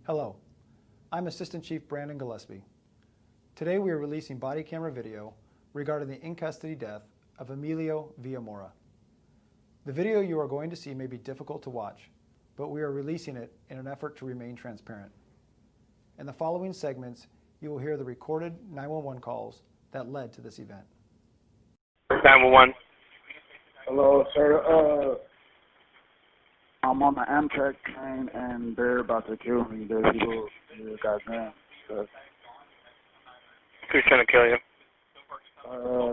Hello, I'm Assistant Chief Brandon Gillespie. Today we are releasing body camera video regarding the in-custody death of Emilio Villamora. The video you are going to see may be difficult to watch, but we are releasing it in an effort to remain transparent. In the following segments, you will hear the recorded 911 calls that led to this event. 911. Hello, sir. I'm on the Amtrak train, and they're about to kill me. There's people, goddamn stuff. Who's trying to kill you?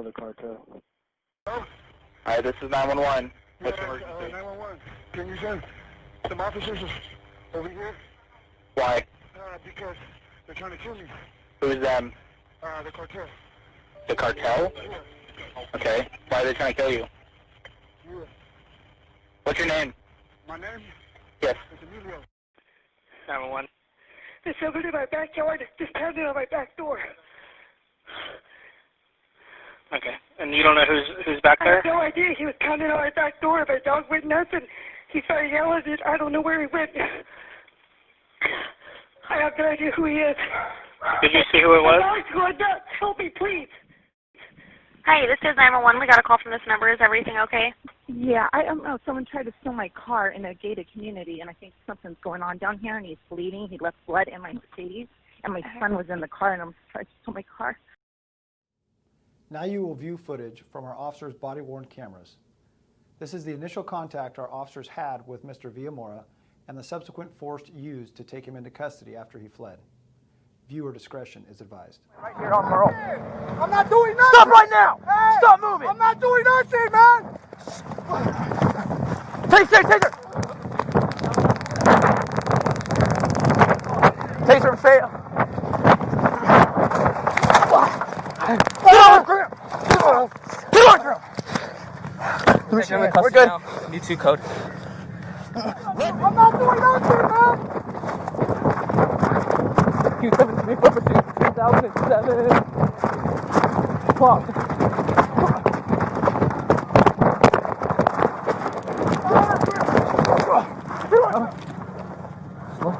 The cartel. Alright, this is 911. What's your emergency? 911. Can you send some officers over here? Why? Because they're trying to kill me. Who's them? The cartel. The cartel? Yeah. Okay. Why are they trying to kill you? Yeah. What's your name? My name? Yes. It's Emilio. 911. There's somebody in my backyard just pounding on my back door. Okay. And you don't know who's back I there? have no idea. He was pounding on my back door. My dog went nuts and he started yelling and I don't know where he went. I have no idea who he is. Did you see who it was? My dog's going nuts. Help me, please. Hi, this is 911. We got a call from this number. Is everything okay? Yeah, I don't know. Someone tried to steal my car in a gated community, and I think something's going on down here, and he's bleeding. He left blood in my Mercedes, and my son was in the car, and I'm trying to steal my car. Now you will view footage from our officers' body-worn cameras. This is the initial contact our officers had with Mr. Villamora and the subsequent force used to take him into custody after he fled. Viewer discretion is advised. Right here on Merle. I'm not doing nothing! Stop right now! Hey, Stop moving! I'm not doing nothing, man! Taser! Taser fail! Get on grip! Get on grip! We're good. Need 2 code. I'm not doing nothing, man! Q73 2007. Clock.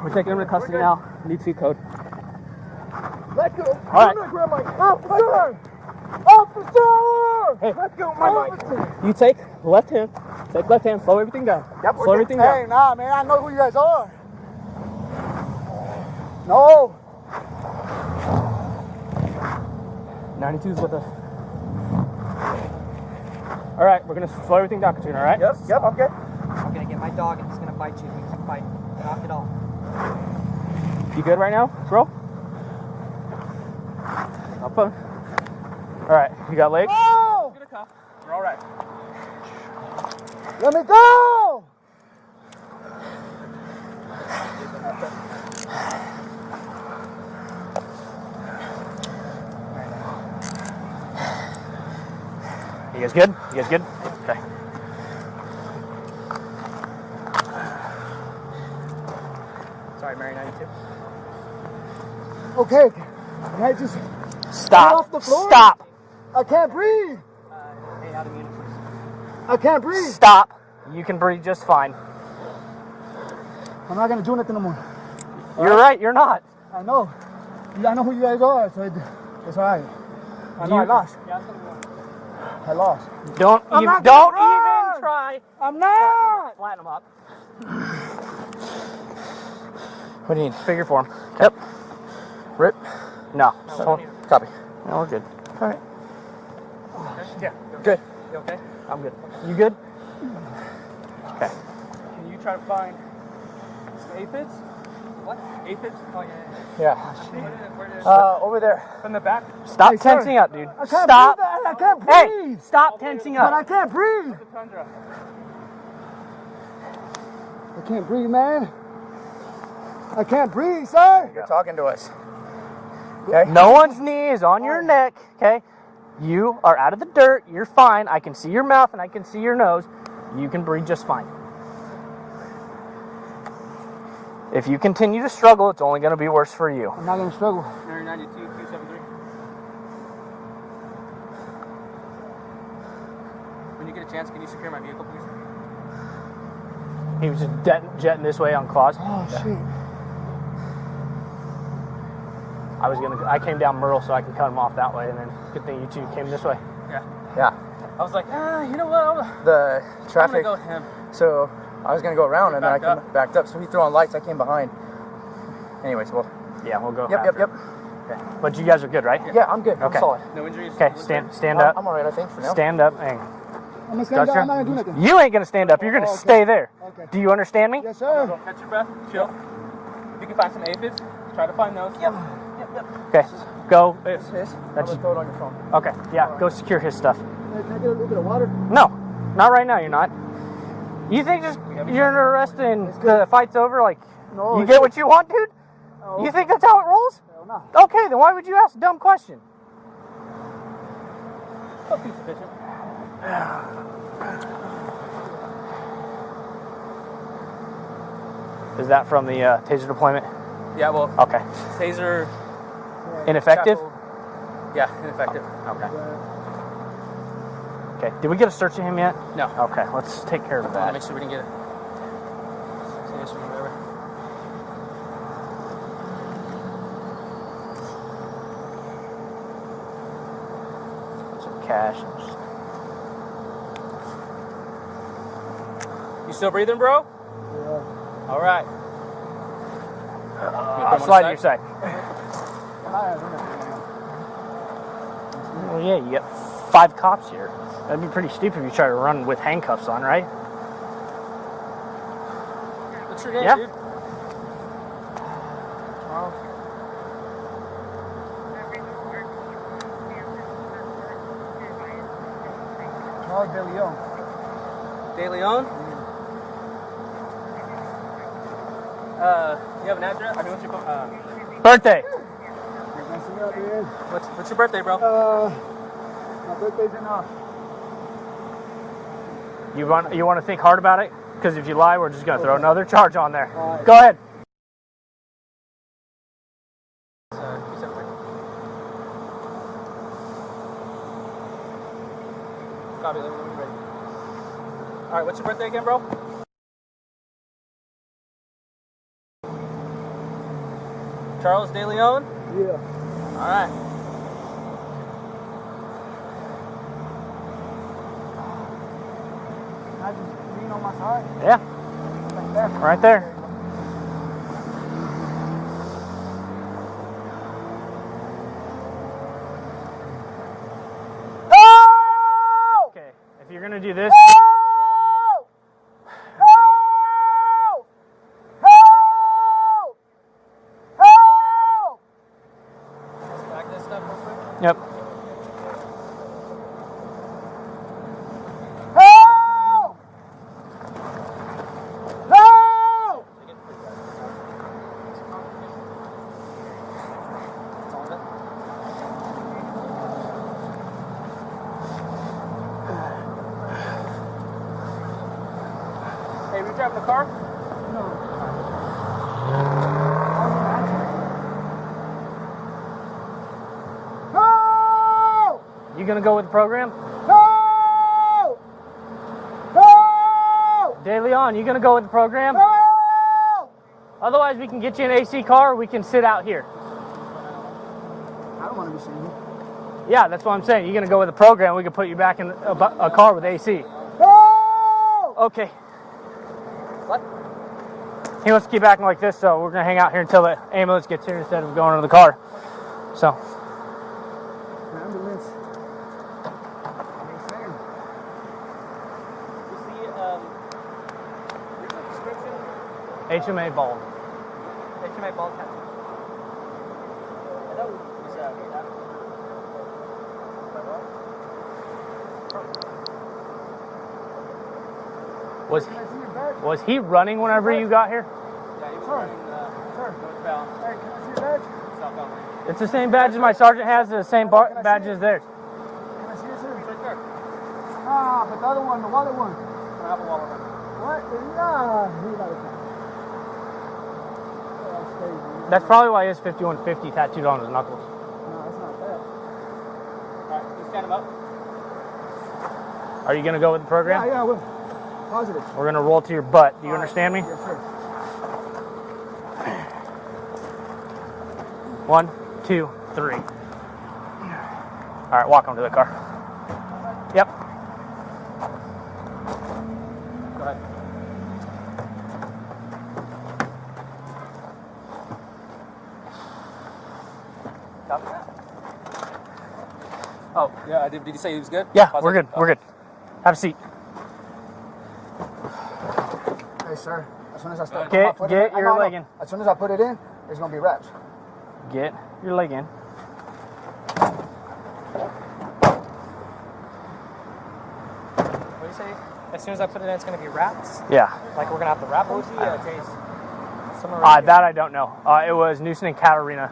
We're taking him to custody now. Need 2 code. Let go! All right. I'm gonna grab my officer! Officer! Hey. Let go of my officer! You take left hand. Take left hand. Slow everything down. Yep, Slow everything down. Hey, nah, man, I know who you guys are. No! 92's with us. All right, we're gonna slow everything down, Katrina. All right? Yep, I'm good. I'm gonna get my dog and he's gonna bite you if you keep fighting. Knock it off. You good right now, bro? Up on. All right, you got legs? No! Get a cuff. You're all right. Let me go! You guys good? You guys good? Okay. Sorry, Mary 92. Okay, can I just Stop. get off the floor? Stop. I can't breathe! Hey, out of unit, please. I can't breathe! Stop. You can breathe just fine. I'm not gonna do nothing no more. You're right. You're not. I know. I know who you guys are, so it's alright. I know I lost. I lost. Don't I'm even. not Don't gonna run. even try. I'm not! Flatten them up. What do you need? Figure form. Yep. Rip. No. Copy. No, we're good. All right. Yeah. Good. You okay? I'm good. You good? Okay. Can you try to find some aphids? What? Aphids? Oh, Yeah. Where did Over there. from the back? Stop Hey, sir. tensing up, dude. I can't Stop. breathe! I can't Hey, breathe! stop tensing But I up. can't breathe! The tundra. I can't breathe, man. I can't breathe, sir. You're talking to us. Okay. No one's knee is on your neck. Okay. You are out of the dirt. You're fine. I can see your mouth and I can see your nose. You can breathe just fine. If you continue to struggle, it's only going to be worse for you. I'm not gonna struggle. Mary 92, Q73. When you get a chance, can you secure my vehicle, please? He was just jetting this way on claws. Oh shit. I came down Myrtle so I could cut him off that way, and then good thing you two came this way. Yeah. I was like, you know what? The I'm gonna traffic. go with him. So I was gonna go around, and then I Backed backed up. So he threw on lights. I came behind. Anyways, well. Yeah, we'll go. Yep. Okay. But you guys are good, right? Yeah, I'm good. Okay. I'm solid. No injuries? Okay, stand up. I'm alright, I think, for now. Stand up. Hang. I'm gonna stand up. I'm not gonna do nothing. You ain't gonna stand up. You're gonna okay. stay there. Okay. Do you understand me? Yes, sir. Catch your breath. Chill. If you can find some aphids, try to find those. Yep. Okay. Go. This. That's I'll throw it on your phone. okay. Yeah. Go secure his stuff. Hey, can I get a little bit of water? No, not right now. You're not. You think just you're arrested and the fight's over? Like No. you get what you want, dude? No. You think that's how it rolls? Hell no. Okay, then why would you ask a dumb question? That'll be sufficient. Is that from the taser deployment? Yeah, well, Okay. taser. Ineffective? tackle- Yeah, ineffective. Okay. Okay. Did we get a search of him yet? No. Okay. Let's take care of I want to that. make sure we didn't get it. Serious or whatever. Put some cash. You still breathing, bro? Yeah. All right. I'll slide to your side. Well, yeah, you got 5 cops here. That'd be pretty stupid if you try to run with handcuffs on, right? What's your name, Yeah. dude? Charles De Leon. De Leon? You have an address? I mean, what's your Birthday. what's your birthday, bro? My birthday's in You want to think hard about it? Because if you lie, we're just gonna throw another charge on there. All right. Go ahead. Copy, let me know when you're ready. All right, what's your birthday again, bro? Charles De Leon? Yeah. All right. I just lean on my side. Yeah. Like that. Right there. Okay. If you're gonna do this. Back this stuff real quick. Yep. Hey, we driving the car? You gonna go with the program? De Leon, you gonna go with the program? Otherwise, we can get you an AC car. Or we can sit out here. I don't want to be seen here. Yeah, that's what I'm saying. You're gonna go with the program. We can put you back in a car with AC. Okay. What? He wants to keep acting like this, so we're gonna hang out here until the ambulance gets here instead of going to the car. So. Ambulance. You see, here's a description. HMA bald. HMA ball tattoo. I know it was, Was he running whenever you got here? yeah, he was running northbound. Hey, can I see your badge? Southbound lane. It's the same badge as my sergeant has. The same badge as theirs. Can I see it, sir? It's right there. Ah, but the other one, the wallet one. I have a wallet right now. What? Nah, he got it. That's probably why he has 5150 tattooed on his knuckles. No, that's not that. All right, you stand him up. Are you gonna go with the program? Yeah, I will. Positive. We're gonna roll to your butt. Do you understand me? Yes, sir. 1, 2, 3. All right, walk onto the car. Yep. Go ahead. Copy that? Oh, yeah, did you say he was good? Yeah, How's we're that? good. We're good. Have a seat. Hey, sir. As soon as I start, Get put it in, your leg in. As soon as I put it in, there's gonna be wraps. Get your leg in. What do you say? As soon as I put it in, it's going to be wraps? Yeah. Like we're going to have to wrap them? That I don't know. It was Newson and Katarina.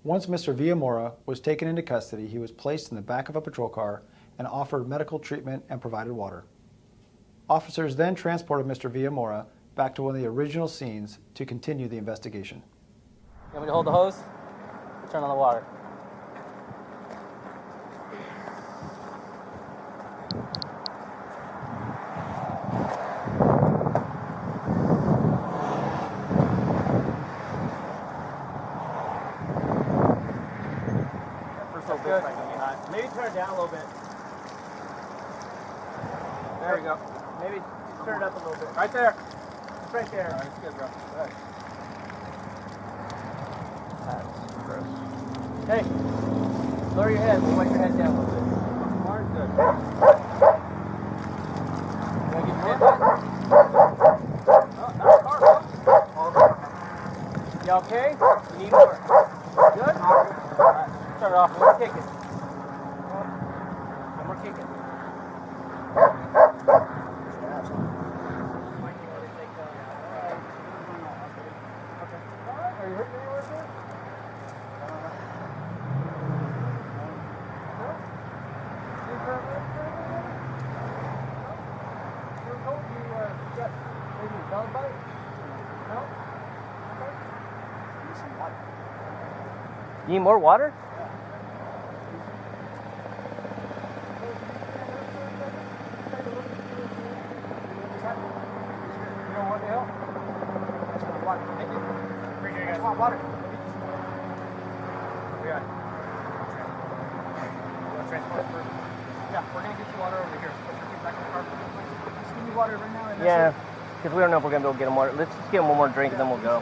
Once Mr. Villamora was taken into custody, he was placed in the back of a patrol car and offered medical treatment and provided water. Officers then transported Mr. Villamora back to one of the original scenes to continue the investigation. You want me to hold the hose? Turn on the water. Maybe turn it down a little bit. There we go. Maybe turn it up a little bit. Right there. It's right there. All right, it's good, bro. Hey, lower your head. We'll let your head down a little bit. Good. You want to get your head back? You okay? You need more. Good? Alright, start it off. One more kicking. One more kicking. Are you hurting anywhere, sir? You need more water? Yeah, because we don't know if we're going to be able to get him water. Let's just get him one more drink and then we'll go.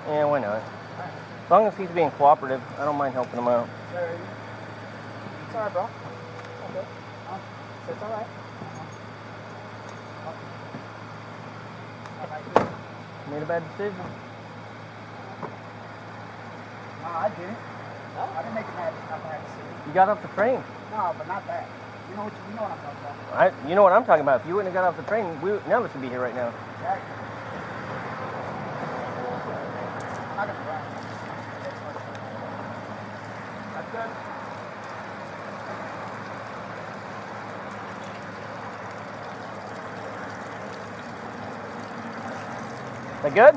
Yeah, why not? As long as he's being cooperative, I don't mind helping him out. It's alright, bro. Okay. It's alright. Made a bad decision. No, I didn't. No, I didn't make a bad decision. You got off the train. No, but not that. You know what I'm talking about. You know what I'm talking about. If you wouldn't have got off the train, none of us would be here right now. Exactly. I'm not gonna run. That's good. That good?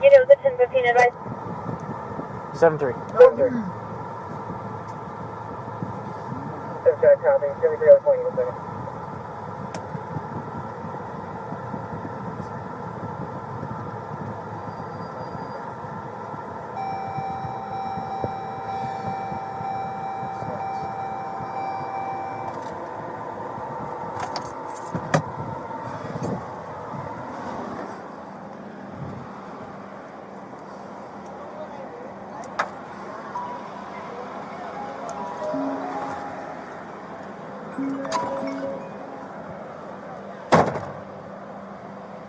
You know the 1015 advice. 7-3.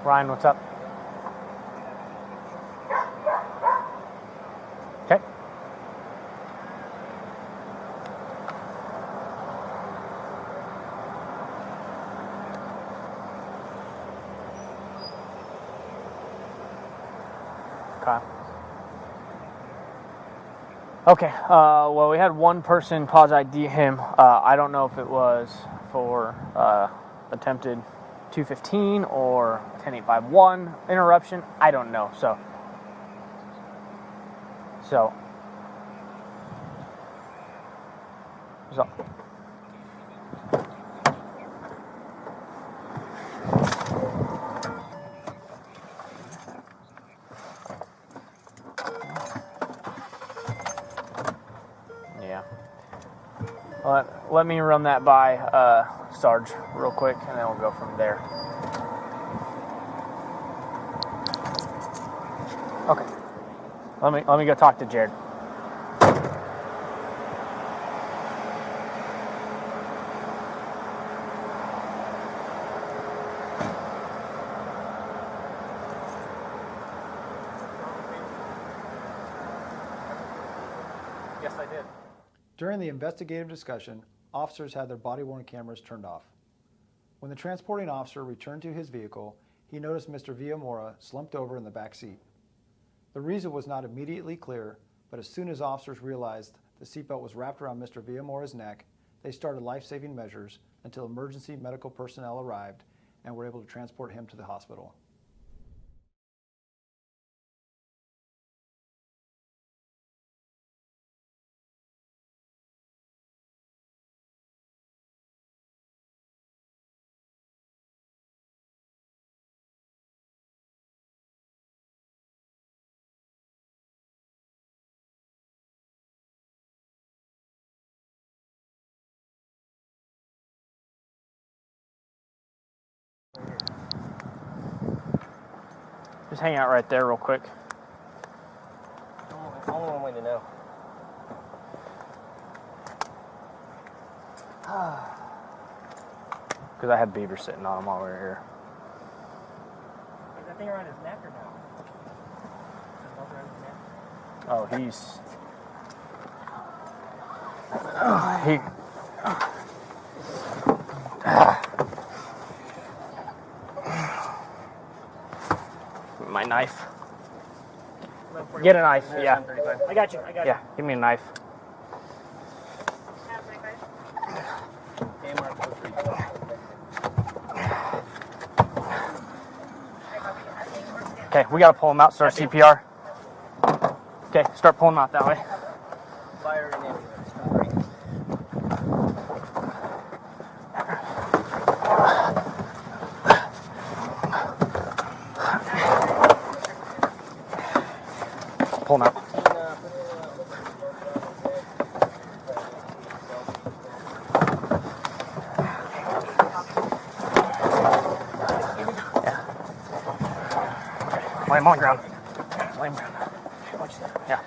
Ryan, what's up? Okay. Okay, well, we had one person pause ID him. I don't know if it was for attempted 215 or 10851 interruption. I don't know. So yeah. Let me run that by Sarge real quick, and then we'll go from there. Okay. Let me go talk to Jared. Yes, I did. During the investigative discussion, officers had their body-worn cameras turned off. When the transporting officer returned to his vehicle, he noticed Mr. Villamora slumped over in the back seat. The reason was not immediately clear, but as soon as officers realized the seatbelt was wrapped around Mr. Villamora's neck, they started life-saving measures until emergency medical personnel arrived and were able to transport him to the hospital. Just hang out right there real quick. Only one way to know. Because I had Beaver sitting on him while we were here. Is that thing around his neck or no? Oh, he's... My knife. Get a knife, yeah. I got you. Yeah, give me a knife. Okay, we gotta pull him out, start CPR. Okay, start pulling him out that way. Fire and ambulance. Pull him out. Lay him on the ground. Lay him down. Yeah.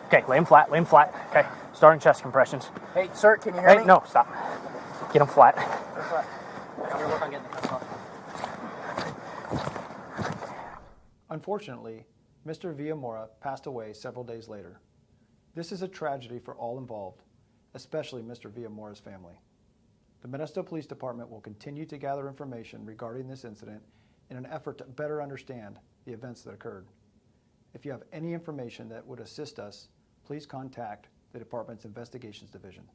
Okay, lay him flat, Okay, starting chest compressions. Hey, sir, can you hear me? No, stop. Get him flat. I'm going to work on getting the cuffs off. Unfortunately, Mr. Villamora passed away several days later. This is a tragedy for all involved, especially Mr. Villamora's family. The Modesto Police Department will continue to gather information regarding this incident in an effort to better understand the events that occurred. If you have any information that would assist us, please contact the department's Investigations Division.